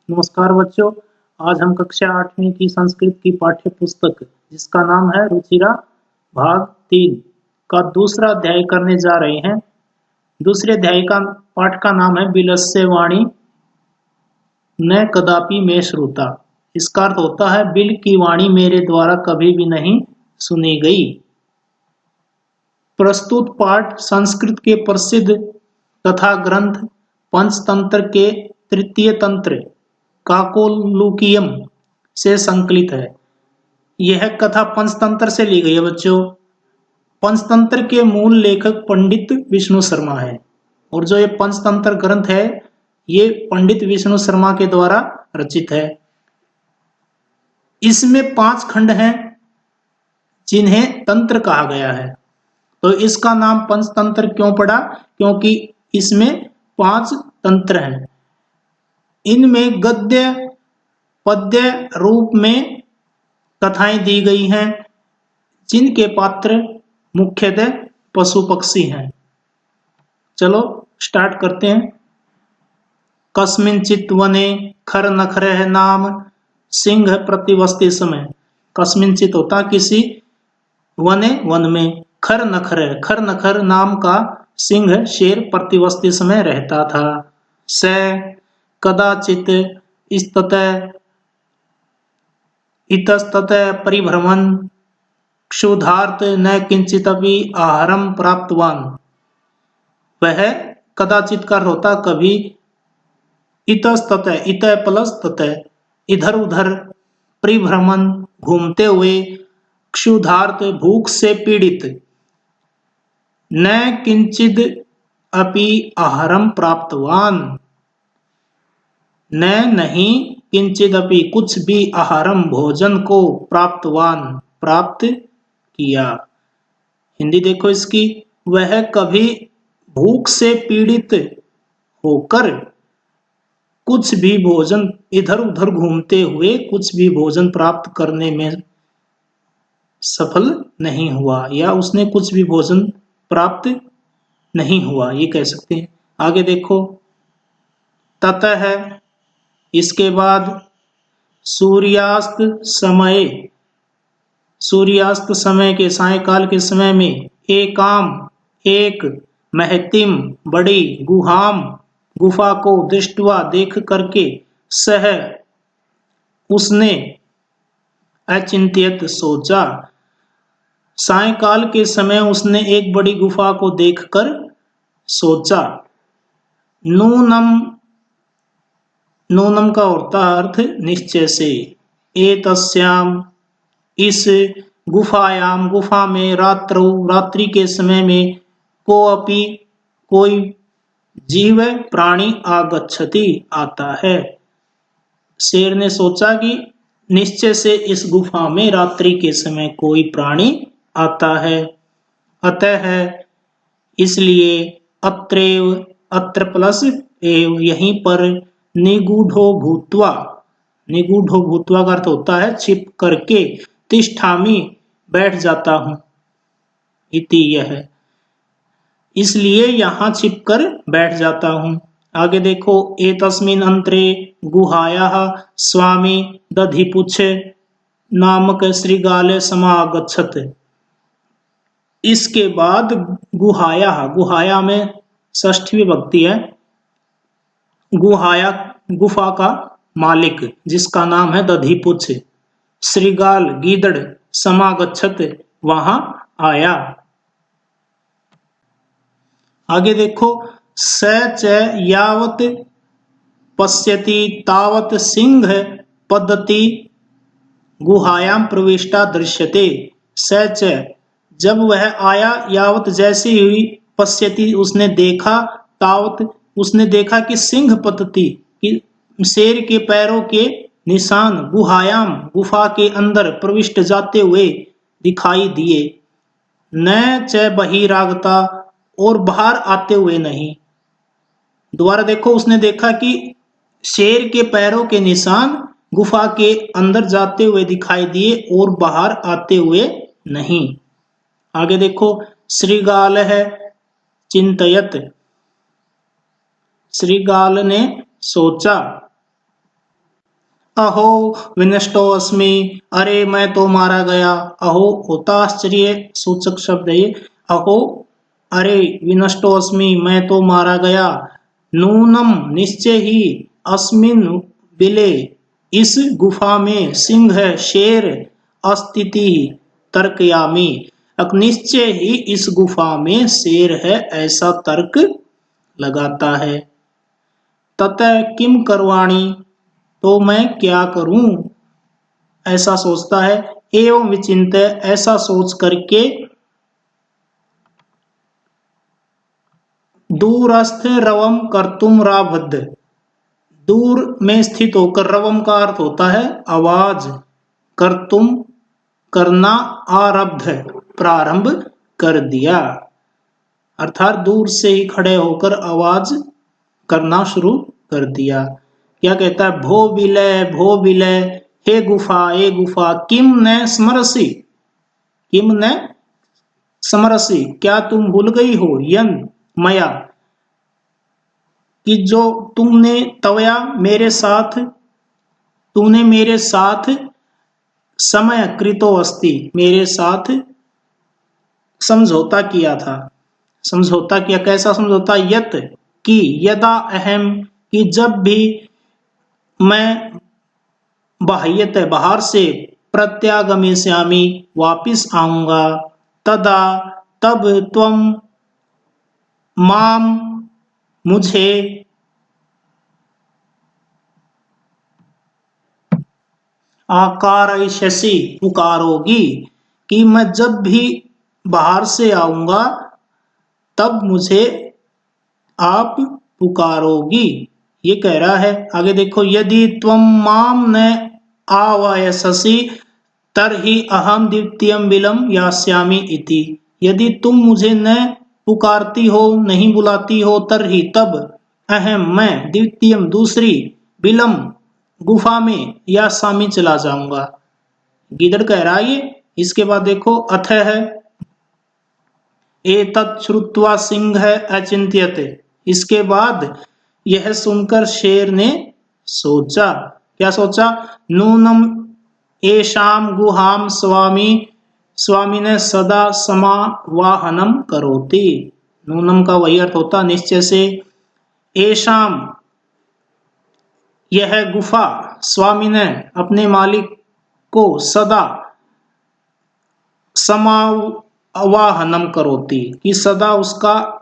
नमस्कार बच्चों, आज हम कक्षा 8वीं की संस्कृत की पाठ्य पुस्तक जिसका नाम है रुचिरा भाग 3 का दूसरा अध्याय करने जा रहे हैं। दूसरे अध्याय का पाठ का नाम है बिलस्य वाणी न कदापि में श्रुता। इसका अर्थ होता है बिल की वाणी मेरे द्वारा कभी भी नहीं सुनी गई। प्रस्तुत पाठ संस्कृत के प्रसिद्ध कथा ग्रंथ पंचतंत्र के तृतीय तंत्र काकोलुकियम से संकलित है। यह कथा पंचतंत्र से ली गई है बच्चों। पंचतंत्र के मूल लेखक पंडित विष्णु शर्मा है और जो ये पंचतंत्र ग्रंथ है ये पंडित विष्णु शर्मा के द्वारा रचित है। इसमें 5 खंड हैं जिन्हें तंत्र कहा गया है। तो इसका नाम पंचतंत्र क्यों पड़ा? क्योंकि इसमें 5 तंत्र हैं। इनमें गद्य पद्य रूप में कथाएं दी गई हैं जिनके पात्र मुख्यतः पशु पक्षी हैं। चलो स्टार्ट करते हैं। कस्मिंचित् वने खर नखरः नाम सिंह प्रतिवस्ति समय। कस्मिंचित् होता किसी वने वन में, खर नखर नाम का सिंह शेर प्रतिवस्ति समय रहता था। स कदाचित इतस्ततः परिभ्रमन् क्षुधार्त न किंचिदपि आहारम प्राप्तवान। वह कदाचित का होता कभी, इतस्ततः इत प्लस ततः इधर उधर, परिभ्रमण घूमते हुए, क्षुधार्त भूख से पीड़ित, न किंचिद अपि आहारम प्राप्तवान न नहीं किंचिदपि कुछ भी आहारम भोजन को प्राप्तवान प्राप्त किया। हिंदी देखो इसकी, वह कभी भूख से पीड़ित होकर कुछ भी भोजन इधर उधर घूमते हुए कुछ भी भोजन प्राप्त करने में सफल नहीं हुआ या उसने कुछ भी भोजन प्राप्त नहीं हुआ, ये कह सकते हैं। आगे देखो, ततः है इसके बाद सूर्यास्त समय के सायंकाल के समय में एक महतिम बड़ी गुफा को दृष्टवा देख करके सह उसने अचिंत्यत सोचा। सायंकाल के समय उसने एक बड़ी गुफा को देखकर सोचा। नूनम का होता अर्थ निश्चय से। एतस्याम इस गुफायाम गुफा में रात्रि के समय में कोई जीव प्राणी आगच्छति आता है। शेर ने सोचा कि निश्चय से इस गुफा में रात्रि के समय कोई प्राणी आता है। अतः है इसलिए अत्र प्लस एव यहीं पर निगूढ़ो भूत्वा का अर्थ होता है छिप करके, तिष्ठामि बैठ जाता हूं, इति यह इसलिए यहां छिप कर बैठ जाता हूं। आगे देखो, एतस्मिन् अंतरे गुहायाः स्वामी दधिपुच्छ नामक श्रीगाल समागच्छत। इसके बाद गुहाया में षष्ठी विभक्ति है। गुफा का मालिक जिसका नाम है दधिपुच्छ, श्रीगाल गीदड़, समागच्छत वहां आया। आगे देखो, स च यावत पश्यति तावत सिंह पद्धति गुहायाम प्रविष्टा दृश्यते। स च जब वह आया, यावत जैसे हुई, पश्यति उसने देखा, तावत उसने देखा कि सिंह पद्धति कि शेर के पैरों के निशान गुहायाम गुफा के अंदर प्रविष्ट जाते हुए दिखाई दिए। न च बहिरागता और बाहर आते हुए नहीं। दोबारा देखो, उसने देखा कि शेर के पैरों के निशान गुफा के अंदर जाते हुए दिखाई दिए और बाहर आते हुए नहीं। आगे देखो, श्रीगाल है चिंतयत, श्रीगाल ने सोचा। अहो विनष्टो अस्मि, अरे मैं तो मारा गया। अहो होता आश्चर्य सूचक शब्द है ये। अहो अरे, विनष्टो अस्मि मैं तो मारा गया। नूनम निश्चय ही, अस्मिन बिले इस गुफा में, सिंह है शेर, अस्तिति तर्कयामी, अब निश्चय ही इस गुफा में शेर है ऐसा तर्क लगाता है। ततः किम करवाणी, तो मैं क्या करूं, ऐसा सोचता है। एवं विचिंत, ऐसा सोच करके दूरस्थ रवम कर्तुम राबद्ध, दूर में स्थित होकर, रवम का अर्थ होता है आवाज, कर्तुम करना, आरब्ध प्रारंभ कर दिया, अर्थात दूर से ही खड़े होकर आवाज करना शुरू कर दिया। क्या कहता है, भो विलय, हे गुफा, किम न स्मरसी, किम न स्मरसी, क्या तुम भूल गई हो, यन मया, कि जो तुमने, तवया मेरे साथ, तूने मेरे साथ, समय कृतो अस्ति, मेरे साथ समझौता किया था। समझौता किया, कैसा समझौता, यत कि, यदा अहम, कि जब भी मैं, बाह्यत बाहर से, प्रत्यागमिष्यामि वापिस आऊंगा, तदा तब, त्वम माम मुझे, आकारयिष्यसि पुकारोगी, कि मैं जब भी बाहर से आऊंगा तब मुझे आप पुकारोगी, ये कह रहा है। आगे देखो, यदि त्वम माम न आवायससि तरहि अहम द्वितीयम बिलम यास्यामि इति, यदि तुम मुझे न पुकारती हो, नहीं बुलाती हो, तरहि तब, अहम मैं, द्वितीयम दूसरी, बिलम गुफा में, यास्यामि चला जाऊंगा। गीदड़ कह रहा है ये। इसके बाद देखो, अथ है, एतत् श्रुत्वा सिंह अचिंत्यत, इसके बाद यह सुनकर शेर ने सोचा, क्या सोचा, नूनम एशाम गुहाम स्वामी, स्वामी ने सदा समावाहनम करोति, नूनम का वही अर्थ होता निश्चय से, एशाम यह गुफा, स्वामी ने अपने मालिक को, सदा समावाहनम करोति, कि सदा उसका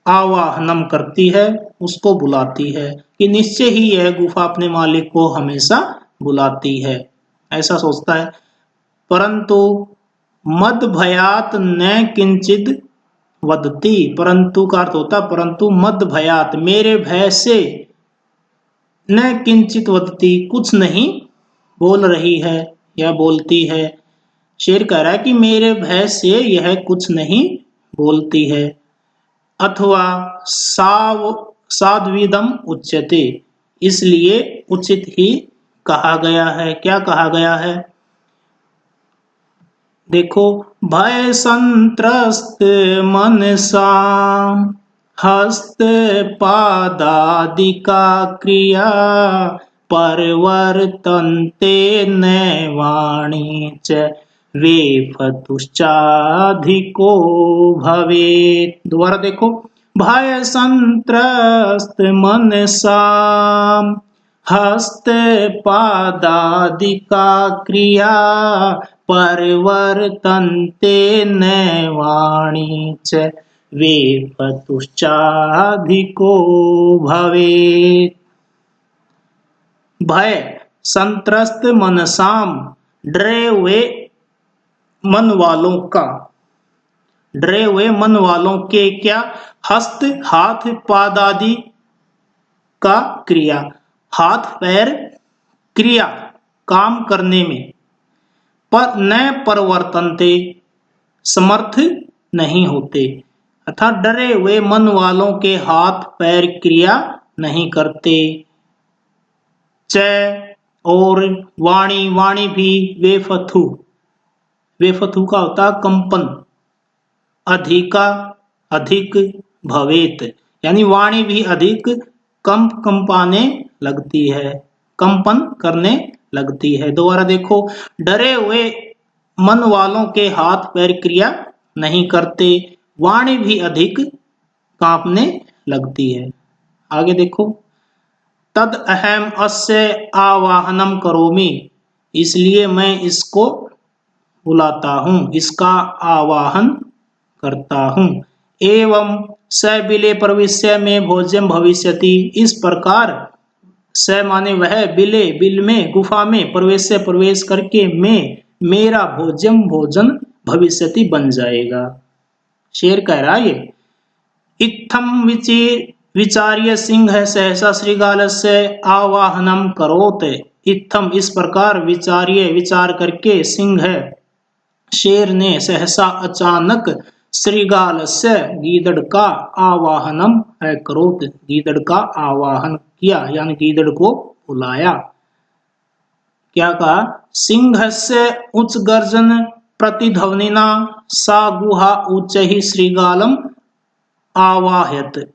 आवाहनम करती है, उसको बुलाती है, कि निश्चय ही यह गुफा अपने मालिक को हमेशा बुलाती है, ऐसा सोचता है। परंतु मद भयात न किंचिद वदती, परंतु का अर्थ होता परंतु, मद भयात मेरे भय से, न किंचित वदती कुछ नहीं बोल रही है या बोलती है। शेर कह रहा है कि मेरे भय से यह कुछ नहीं बोलती है। अथवा साध्विदम उच्यते, इसलिए उचित ही कहा गया है। क्या कहा गया है, देखो, भय संत्रस्त मनसा हस्त पादादिका क्रिया परवर्तन्ते नैवाणी च वे फतुश्चाधिको भवेत्। दोबारा देखो, भय संत्रस्त मनसा हस्त पादादिका क्रिया परवर्तन्ते नैवाणी च वे फतुश्चाधिको भवेत्। भय संत्रस्त मनसाम, डरे हुए मन वालों का, डरे हुए मन वालों के, क्या, हस्त हाथ, पादादि का क्रिया, हाथ पैर क्रिया काम करने में, पर न परवर्तनते समर्थ नहीं होते, अर्थात डरे हुए मन वालों के हाथ पैर क्रिया नहीं करते। च और वाणी, वाणी भी, वेफथु, वेफथु का होता कंपन, अधिका अधिक, भवेत यानी वाणी भी अधिक कंपाने लगती है। कंपन करने लगती है। दोबारा देखो, डरे हुए मन वालों के हाथ पैर क्रिया नहीं करते, वाणी भी अधिक कांपने लगती है। आगे देखो, तद अहम अस्य आवाहनम करोमि, इसलिए मैं इसको बुलाता हूं, इसका आवाहन करता हूं। एवं स बिले प्रविश्य में भोज्यम भविष्यति, इस प्रकार स माने वह, बिले बिल में, गुफा में, प्रवेश करके में मेरा भोज्यम भोजन भविष्यति बन जाएगा। शेर कह रहा है ये, इत्थम विचार्य सिंह सहसा श्रीगालस्य आवाहनम करोत, इत्थम इस प्रकार, विचार्य विचार करके, सिंह शेर ने, सहसा अचानक, श्रीगालस्य गीदड़ का, आवाहनम है करोत, गीदड़ का आवाहन किया, यानी गीदड़ को बुलाया। क्या कहा, सिंहस्य उच्च गर्जन प्रतिध्वनिना सा गुहा उच्च ही श्रीगालम आवाहयत,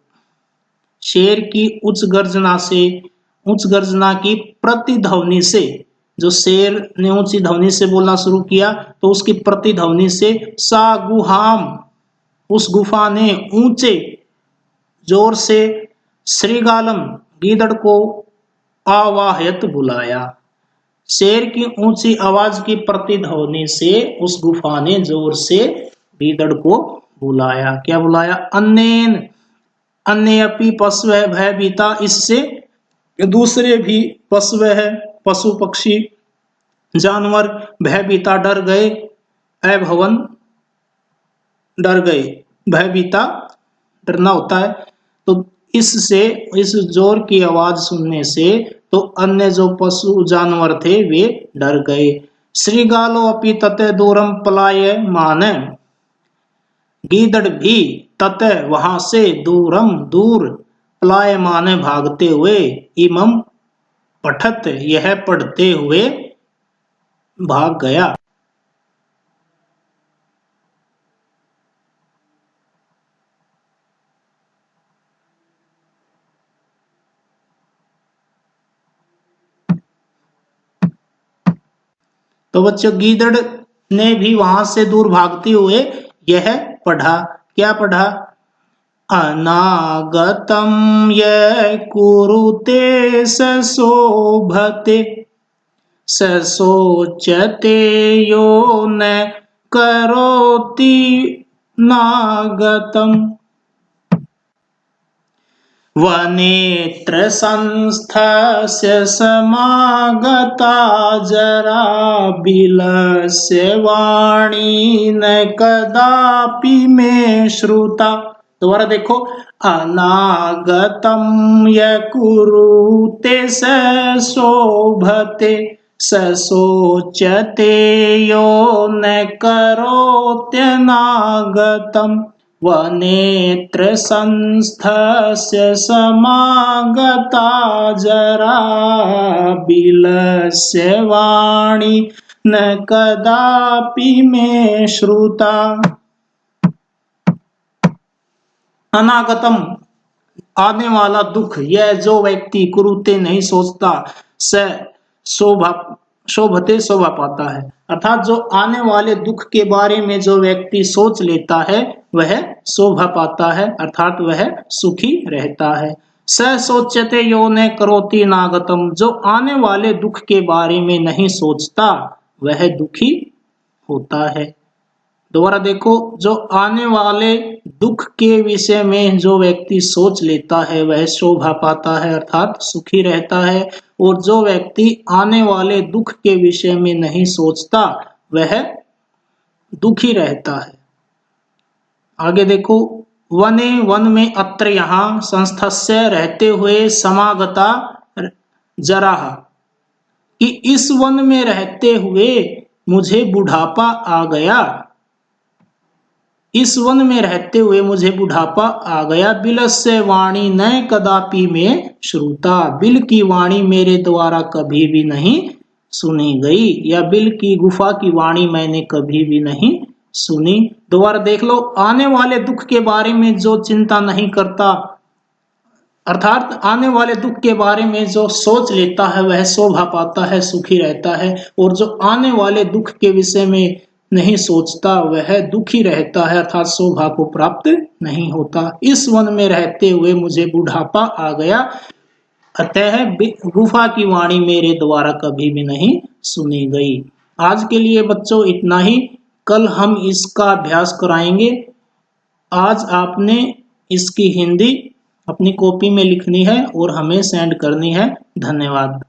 शेर की उच्च गर्जना से, उच्च गर्जना की प्रतिध्वनि से, जो शेर ने ऊंची ध्वनि से बोलना शुरू किया तो उसकी प्रतिध्वनि से, सा गुहाम, उस गुफा ने, ऊंचे जोर से, श्रीगालम गीदड़ को, आवाहयत बुलाया। शेर की ऊंची आवाज की प्रतिध्वनि से उस गुफा ने जोर से गीदड़ को बुलाया। क्या बुलाया, अन्येन अन्य अपि पशु भयभीता, इससे दूसरे भी पशु है, पशु पक्षी जानवर, भयभीता डर गए, अभवन डर गए, भयभीता डरना होता है, तो इससे, इस जोर की आवाज सुनने से तो अन्य जो पशु जानवर थे वे डर गए। श्रीगालो अपि ततः दूरम पलाय माने, गीदड़ भी ततः वहां से, दूरम दूर, पलाय माने भागते हुए, इमम पठत यह पढ़ते हुए भाग गया। तो बच्चों, गीदड़ ने भी वहां से दूर भागते हुए यह पढ़ा। क्या पढ़ा, अनागतम ये कुरुते सशोभते, सशोचते यो न करोति नागतम, वनेत्र संस्थस्य समागता जरा बिलस्य वाणी न कदापि में श्रुता। दोबारा देखो, अनागतम यकुरुते सशोभते, सशोचते यो न करोत्यनागतम, वनेत्र संस्थस्य समागता जरा बिलस्य वाणी न कदापि में श्रुता। अनागतम आने वाला दुख, यह जो व्यक्ति कुरुते नहीं सोचता, स शोभते शोभा पाता है, अर्थात जो आने वाले दुख के बारे में जो व्यक्ति सोच लेता है वह शोभा पाता है, अर्थात वह सुखी रहता है। स सोचते यो ने करोति नागतम, जो आने वाले दुख के बारे में नहीं सोचता वह दुखी होता है। दोबारा देखो, जो आने वाले दुख के विषय में जो व्यक्ति सोच लेता है वह शोभा पाता है, अर्थात सुखी रहता है, और जो व्यक्ति आने वाले दुख के विषय में नहीं सोचता वह दुखी रहता है। आगे देखो, वने वन में, अत्र यहाँ, संस्थस्य रहते हुए, समागता जराह कि इस वन में रहते हुए मुझे बुढ़ापा आ गया, इस वन में रहते हुए मुझे बुढ़ापा आ गया। बिलस्य वाणी न कदापि में श्रुता, बिल की वाणी मेरे द्वारा कभी भी नहीं सुनी गई, या बिल की गुफा की वाणी मैंने कभी भी नहीं सुनी। दोबारा देख लो, आने वाले दुख के बारे में जो चिंता नहीं करता अर्थात आने वाले दुख के बारे में जो सोच लेता है वह शोभा पाता है, सुखी रहता है, और जो आने वाले दुख के विषय में नहीं सोचता वह दुखी रहता है, अर्थात शोभा को प्राप्त नहीं होता। इस वन में रहते हुए मुझे बुढ़ापा आ गया, अतः गुफा की वाणी मेरे द्वारा कभी भी नहीं सुनी गई। आज के लिए बच्चों इतना ही, कल हम इसका अभ्यास कराएंगे। आज आपने इसकी हिंदी अपनी कॉपी में लिखनी है और हमें सेंड करनी है। धन्यवाद।